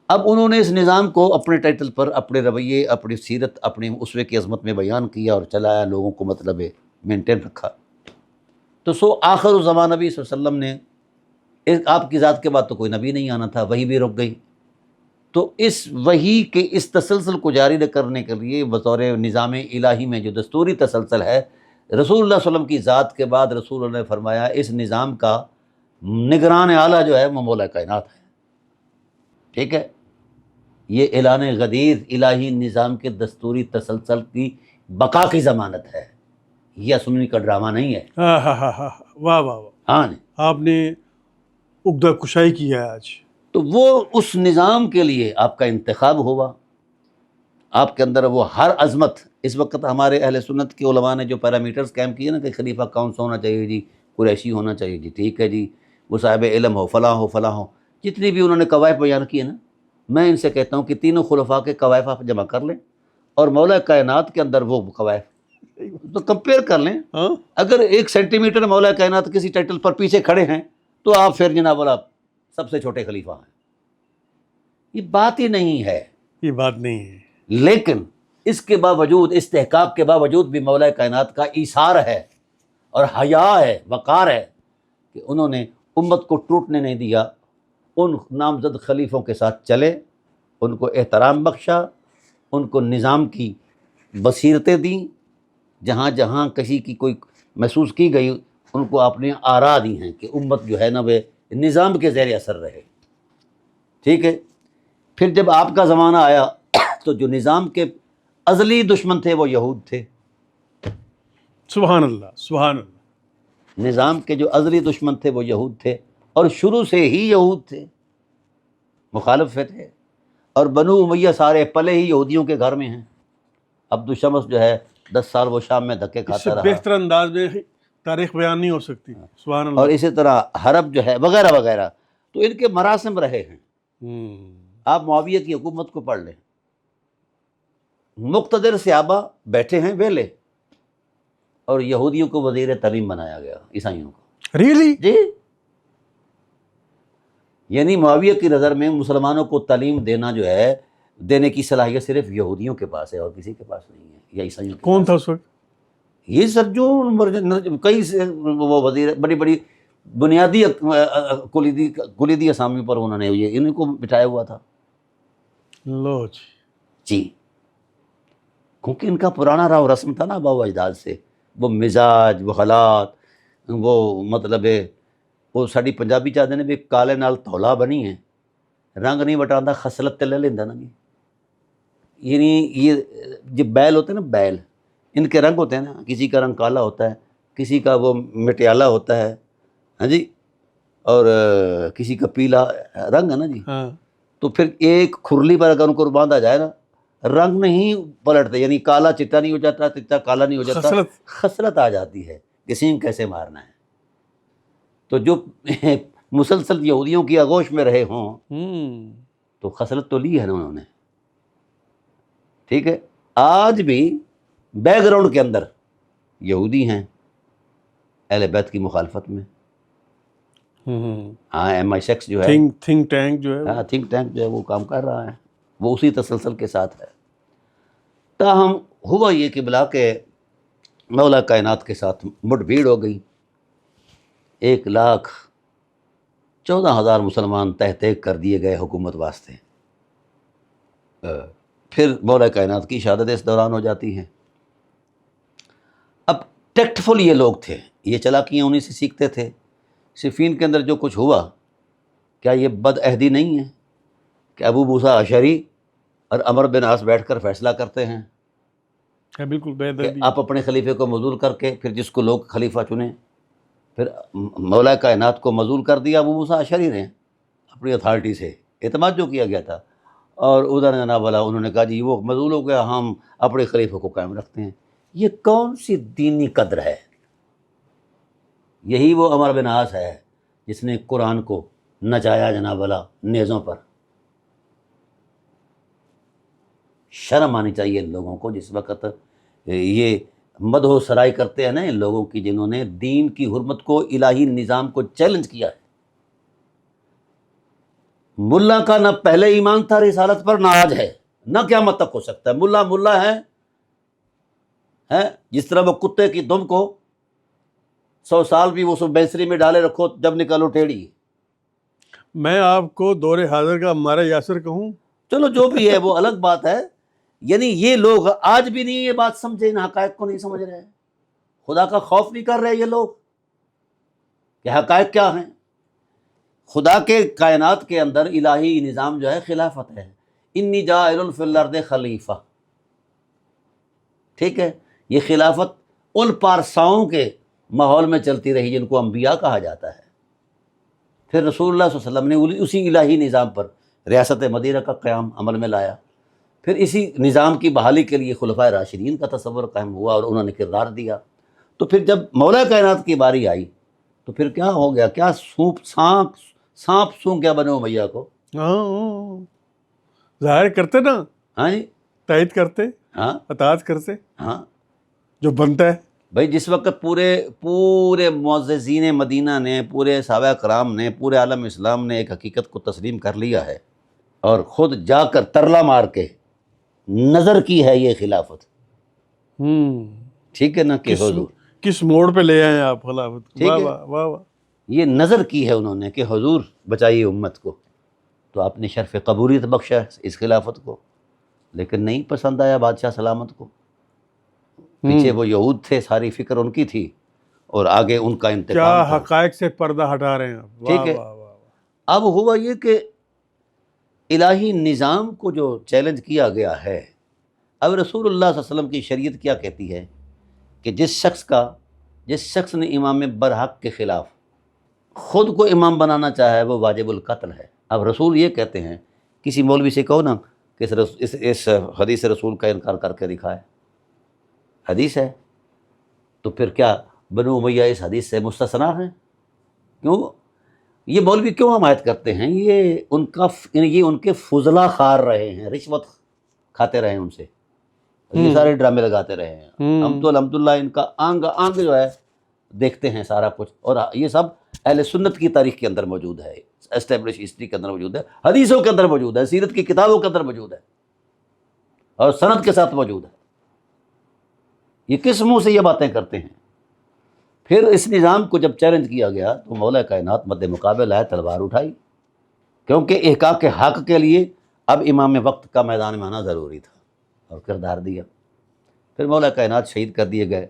اب انہوں نے اس نظام کو اپنے ٹائٹل پر اپنے رویے، اپنی سیرت، اپنے اسوے کی عظمت میں بیان کیا اور چلایا، لوگوں کو مطلب مینٹین رکھا۔ تو آخر الزمان نبی صلی اللہ علیہ وسلم نے، آپ کی ذات کے بعد تو کوئی نبی نہیں آنا تھا، وحی بھی رک گئی، تو اس وحی کے اس تسلسل کو جاری کرنے کے لیے بطور نظام الہی میں جو دستوری تسلسل ہے، رسول اللہ صلی اللہ علیہ وسلم کی ذات کے بعد رسول اللہ نے فرمایا اس نظام کا نگران اعلیٰ جو ہے وہ مولا کائنات ہے۔ ٹھیک ہے، یہ اعلان غدیر الہی نظام کے دستوری تسلسل کی بقا کی ضمانت ہے، یہ سنی کا ڈرامہ نہیں ہے۔ ہاں ہاں ہاں ہاں، واہ واہ واہ، ہاں، آپ نے عقدہ کشائی کیا ہے آج۔ تو وہ اس نظام کے لیے آپ کا انتخاب ہوا، آپ کے اندر وہ ہر عظمت۔ اس وقت ہمارے اہل سنت کے علماء نے جو پیرامیٹرز قائم کیے نا کہ خلیفہ کون سا ہونا چاہیے جی، قریشی ہونا چاہیے جی، ٹھیک ہے جی، وہ صاحب علم ہو، فلاں ہو، فلاں ہو، جتنی بھی انہوں نے قوائف بیان کیے نا، میں ان سے کہتا ہوں کہ تینوں خلفاء کے قوائف آپ جمع کر لیں اور مولا کائنات کے اندر وہ قوائف تو کمپیئر کر لیں۔ ہاں، اگر 1 سینٹی میٹر مولا کائنات کسی ٹائٹل پر پیچھے کھڑے ہیں تو آپ پھر جناب والا سب سے چھوٹے خلیفہ ہیں، یہ بات ہی نہیں ہے۔ یہ بات نہیں ہے۔ لیکن اس کے باوجود، استحقاق کے باوجود بھی مولا کائنات کا ایثار ہے اور حیا ہے، وقار ہے کہ انہوں نے امت کو ٹوٹنے نہیں دیا، ان نامزد خلیفوں کے ساتھ چلے، ان کو احترام بخشا، ان کو نظام کی بصیرتیں دیں، جہاں جہاں کسی کی کوئی محسوس کی گئی ان کو اپنے آراء دی ہیں کہ امت جو ہے نا وہ نظام کے زیر اثر رہے۔ ٹھیک ہے، پھر جب آپ کا زمانہ آیا تو جو نظام کے ازلی دشمن تھے وہ یہود تھے۔ سبحان اللہ، سبحان اللہ۔ نظام کے جو ازلی دشمن تھے وہ یہود تھے، اور شروع سے ہی یہود تھے، مخالف تھے، اور بنو امیہ سارے پلے ہی یہودیوں کے گھر میں ہیں۔ عبد الشمس جو ہے 10 سال وہ شام میں دھکے اس سے کھاتا رہا، بہتر انداز میں تاریخ بیان نہیں ہو سکتی۔ سبحان اللہ۔ اور اسی طرح حرب جو ہے وغیرہ وغیرہ، تو ان کے مراسم رہے ہیں۔ آپ معاویہ کی حکومت کو پڑھ لیں، مقتدر صحابہ بیٹھے ہیں ویلے، اور یہودیوں کو وزیر تعلیم بنایا گیا، عیسائیوں کو۔ ریئلی؟ جی، یعنی معاویہ کی نظر میں مسلمانوں کو تعلیم دینا جو ہے، دینے کی صلاحیت صرف یہودیوں کے پاس ہے اور کسی کے پاس نہیں ہے، یا عیسائیوں کے کون پاس تھا اس وقت؟ یہ سر جو کئی وہ وزیر، بڑی بڑی بنیادی کلیدی اسامی پر انہوں نے ان کو بٹھایا ہوا تھا۔ لو جی۔ جی، کیونکہ ان کا پرانا راہ و رسم تھا نا آباء و اجداد سے، وہ مزاج، وہ حالات، وہ مطلب وہ ساری پنجابی چاہتے نے بھی کالے نال تولا بنی ہے، رنگ نہیں وٹاندا خصلت تے لے لیندا نا جی۔ یعنی یہ بیل ہوتے ہیں نا، بیل، ان کے رنگ ہوتے ہیں نا، کسی کا رنگ کالا ہوتا ہے، کسی کا وہ مٹیالہ ہوتا ہے، ہاں جی، اور کسی کا پیلا رنگ ہے نا جی۔ ہاں، تو پھر ایک کھرلی پر اگر ان کو باندھا جائے نا، رنگ نہیں پلٹتے، یعنی کالا چٹا نہیں ہو جاتا، چٹا کالا نہیں ہو جاتا، خصلت آ جاتی ہے کہ سینگ کیسے مارنا ہے۔ تو جو مسلسل یہودیوں کی آغوش میں رہے ہوں تو خصلت تو لی ہے نا انہوں نے۔ ٹھیک ہے، آج بھی بیک گراؤنڈ کے اندر یہودی ہیں اہل بیت کی مخالفت میں۔ ہاں، MI6 جو ہے، تھنک ٹینک جو ہے، ہاں تھنک ٹینک جو ہے وہ کام کر رہا ہے، وہ اسی تسلسل کے ساتھ ہے۔ تاہم ہوا یہ کہ بلا کے مولا کائنات کے ساتھ مٹ بھیڑ ہو گئی، 1,14,000 مسلمان تحقیق کر دیے گئے حکومت واسطے۔ پھر مولا کائنات کی شہادت اس دوران ہو جاتی ہے۔ اب ٹیکٹفل یہ لوگ تھے، یہ چلاکیاں انہیں سے سیکھتے تھے۔ صفین کے اندر جو کچھ ہوا، کیا یہ بد عہدی نہیں ہے کہ ابو موسیٰ اشعری اور عمر بن عاص بیٹھ کر فیصلہ کرتے ہیں بالکل بے کہ ادبی۔ آپ اپنے خلیفے کو معزول کر کے پھر جس کو لوگ خلیفہ چنیں؟ پھر مولا کائنات کو معزول کر دیا ابو موسیٰ اشعری نے اپنی اتھارٹی سے، اعتماد جو کیا گیا تھا، اور ادھر جناب والا انہوں نے کہا جی وہ معزول ہو گیا، ہم اپنے خلیفے کو قائم رکھتے ہیں۔ یہ کون سی دینی قدر ہے؟ یہی وہ عمر بن عاص ہے جس نے قرآن کو نچایا جناب والا نیزوں پر۔ شرم آنی چاہیے ان لوگوں کو جس وقت یہ مدح و سرائی کرتے ہیں نا ان لوگوں کی، جنہوں نے دین کی حرمت کو، الہی نظام کو چیلنج کیا ہے۔ ملا کا نہ پہلے ایمان تھا رسالت پر، نہ آج ہے، نہ قیامت تک ہو سکتا ہے۔ ملا ملا ہے جس طرح وہ کتے کی دم کو 100 سال بھی وہ سب بینسری میں ڈالے رکھو، جب نکالو ٹیڑھی۔ میں آپ کو دور حاضر کا ہمارا یاسر کہوں؟ چلو جو بھی ہے وہ الگ بات ہے، یعنی یہ لوگ آج بھی نہیں یہ بات سمجھے، ان حقائق کو نہیں سمجھ رہے، خدا کا خوف نہیں کر رہے یہ لوگ کہ حقائق کیا ہیں۔ خدا کے کائنات کے اندر الہی نظام جو ہے خلافت ہے، انی جاعل فی الارض خلیفہ، ٹھیک ہے، یہ خلافت ان پارساؤں کے ماحول میں چلتی رہی جن کو انبیاء کہا جاتا ہے۔ پھر رسول اللہ صلی اللہ علیہ وسلم نے اسی الہی نظام پر ریاست مدینہ کا قیام عمل میں لایا، پھر اسی نظام کی بحالی کے لیے خلفائے راشدین کا تصور قائم ہوا اور انہوں نے کردار دیا۔ تو پھر جب مولا کائنات کی باری آئی تو پھر کیا ہو گیا؟ کیا سانپ سونگ گیا بنو امیہ کو؟ ہاں، ظاہر کرتے نا، ہاں جی، تائید کرتے، ہاں اطاعت کرتے، ہاں جو بنتا ہے۔ بھائی جس وقت پورے معززین مدینہ نے، پورے صحابہ کرام نے، پورے عالم اسلام نے ایک حقیقت کو تسلیم کر لیا ہے اور خود جا کر ترلا مار کے نظر کی ہے یہ خلافت، ٹھیک ہے نا، کہ حضور کس موڑ پہ لے آئے آپ خلافت کو؟ ٹھیک واہ ہے، واہ واہ واہ۔ یہ نظر کی ہے انہوں نے کہ حضور بچائیے امت کو، تو آپ نے شرف قبولیت بخشا اس خلافت کو، لیکن نہیں پسند آیا بادشاہ سلامت کو۔ پیچھے وہ یہود تھے، ساری فکر ان کی تھی، اور آگے ان کا انتقام کیا تھا۔ حقائق سے پردہ ہٹا رہے ہیں آپ، ٹھیک ہے، اب ہوا یہ کہ الہی نظام کو جو چیلنج کیا گیا ہے، اب رسول اللہ صلی اللہ علیہ وسلم کی شریعت کیا کہتی ہے کہ جس شخص نے امام برحق کے خلاف خود کو امام بنانا چاہا ہے وہ واجب القتل ہے۔ اب رسول یہ کہتے ہیں، کسی مولوی سے کہو نا کہ اس حدیث رسول کا انکار کر کے دکھائے، حدیث ہے، تو پھر کیا بنو امیہ اس حدیث سے مستثنا ہیں؟ کیوں یہ مولوی کیوں حمایت کرتے ہیں؟ یہ ان کے فضلہ خار رہے ہیں، رشوت کھاتے رہے ہیں ان سے، یہ سارے ڈرامے لگاتے رہے ہیں۔ ہم تو الحمدللہ ان کا آنگ جو ہے دیکھتے ہیں سارا کچھ، اور یہ سب اہل سنت کی تاریخ کے اندر موجود ہے، اسٹیبلش ہسٹری کے اندر موجود ہے، حدیثوں کے اندر موجود ہے، سیرت کی کتابوں کے اندر موجود ہے، اور سند کے ساتھ موجود ہے۔ یہ کس منہ سے یہ باتیں کرتے ہیں؟ پھر اس نظام کو جب چیلنج کیا گیا تو مولا کائنات مد مقابل آئے، تلوار اٹھائی، کیونکہ احقاق حق کے لیے اب امام وقت کا میدان میں آنا ضروری تھا، اور کردار دیا۔ پھر مولا کائنات شہید کر دیے گئے۔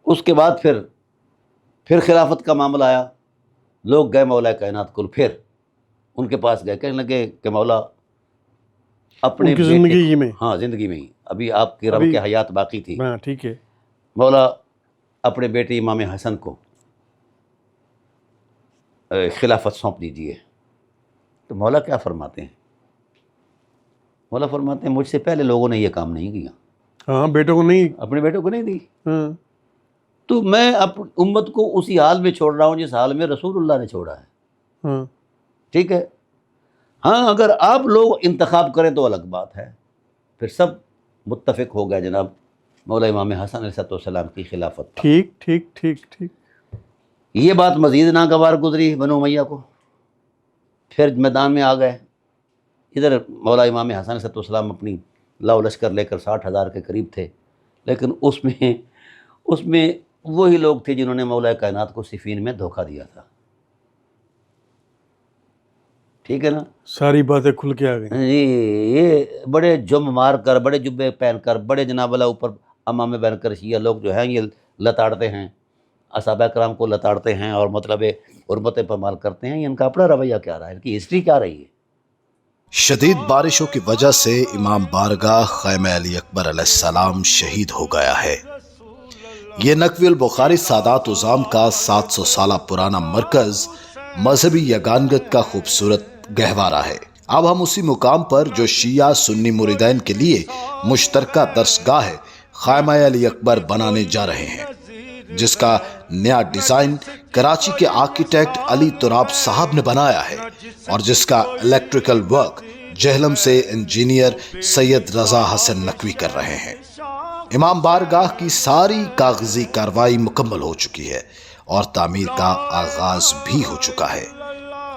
اس کے بعد پھر خلافت کا معاملہ آیا، لوگ گئے مولا کائنات کو، پھر ان کے پاس گئے، کہنے لگے کہ مولا اپنے زندگی میں، ہاں زندگی میں ہی، ابھی آپ کی رب کے حیات باقی تھی، ہاں ٹھیک ہے، مولا اپنے بیٹے امام حسن کو خلافت سونپ دیجیے۔ تو مولا کیا فرماتے ہیں؟ مولا فرماتے ہیں مجھ سے پہلے لوگوں نے یہ کام نہیں کیا، ہاں بیٹوں کو نہیں، اپنے بیٹوں کو نہیں دی، ہاں تو میں امت کو اسی حال میں چھوڑ رہا ہوں جس حال میں رسول اللہ نے چھوڑا ہے، ہاں، ٹھیک ہے۔ ہاں اگر آپ لوگ انتخاب کریں تو الگ بات ہے۔ پھر سب متفق ہو گئے جناب مولا امام حسن علیہ السلام کی خلافت پر۔ ٹھیک ٹھیک ٹھیک ٹھیک۔ یہ بات مزید ناگوار گزری بنو امیہ کو، پھر میدان میں آ گئے۔ ادھر مولا امام حسن علیہ السلام اپنی لاؤ لشکر لے کر 60,000 کے قریب تھے، لیکن اس میں وہی لوگ تھے جنہوں نے مولا کائنات کو صفین میں دھوکہ دیا تھا، ٹھیک ہے نا، ساری باتیں کھل کے آ گئی۔ یہ بڑے جم مار کر، بڑے جبے پہن کر، بڑے جناب والا اوپر امامے بہن کر شیعہ لوگ جو ہیں یہ لتاڑتے ہیں، صحابہ کرام کو لتاڑتے ہیں اور مطلب حرمت پامال کرتے ہیں۔ یہ ان کا اپنا رویہ کیا رہا ہے، ان کی ہسٹری کیا رہی ہے؟ شدید بارشوں کی وجہ سے امام بارگاہ خیمہ علی اکبر علیہ السلام شہید ہو گیا ہے۔ یہ نقوی البخاری سادات عظام کا 700 سالہ پرانا مرکز مذہبی یگانگت کا خوبصورت گہوارہ ہے۔ اب ہم اسی مقام پر جو شیعہ سنی مریدین کے لیے مشترکہ درسگاہ ہے خیمہ علی اکبر بنانے جا رہے ہیں، جس کا نیا ڈیزائن کراچی کے آرکیٹیکٹ علی تراب صاحب نے بنایا ہے، اور جس کا الیکٹریکل ورک جہلم سے انجینئر سید رضا حسن نقوی کر رہے ہیں۔ امام بارگاہ کی ساری کاغذی کارروائی مکمل ہو چکی ہے اور تعمیر کا آغاز بھی ہو چکا ہے۔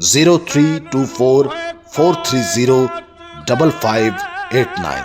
0324-430-5589।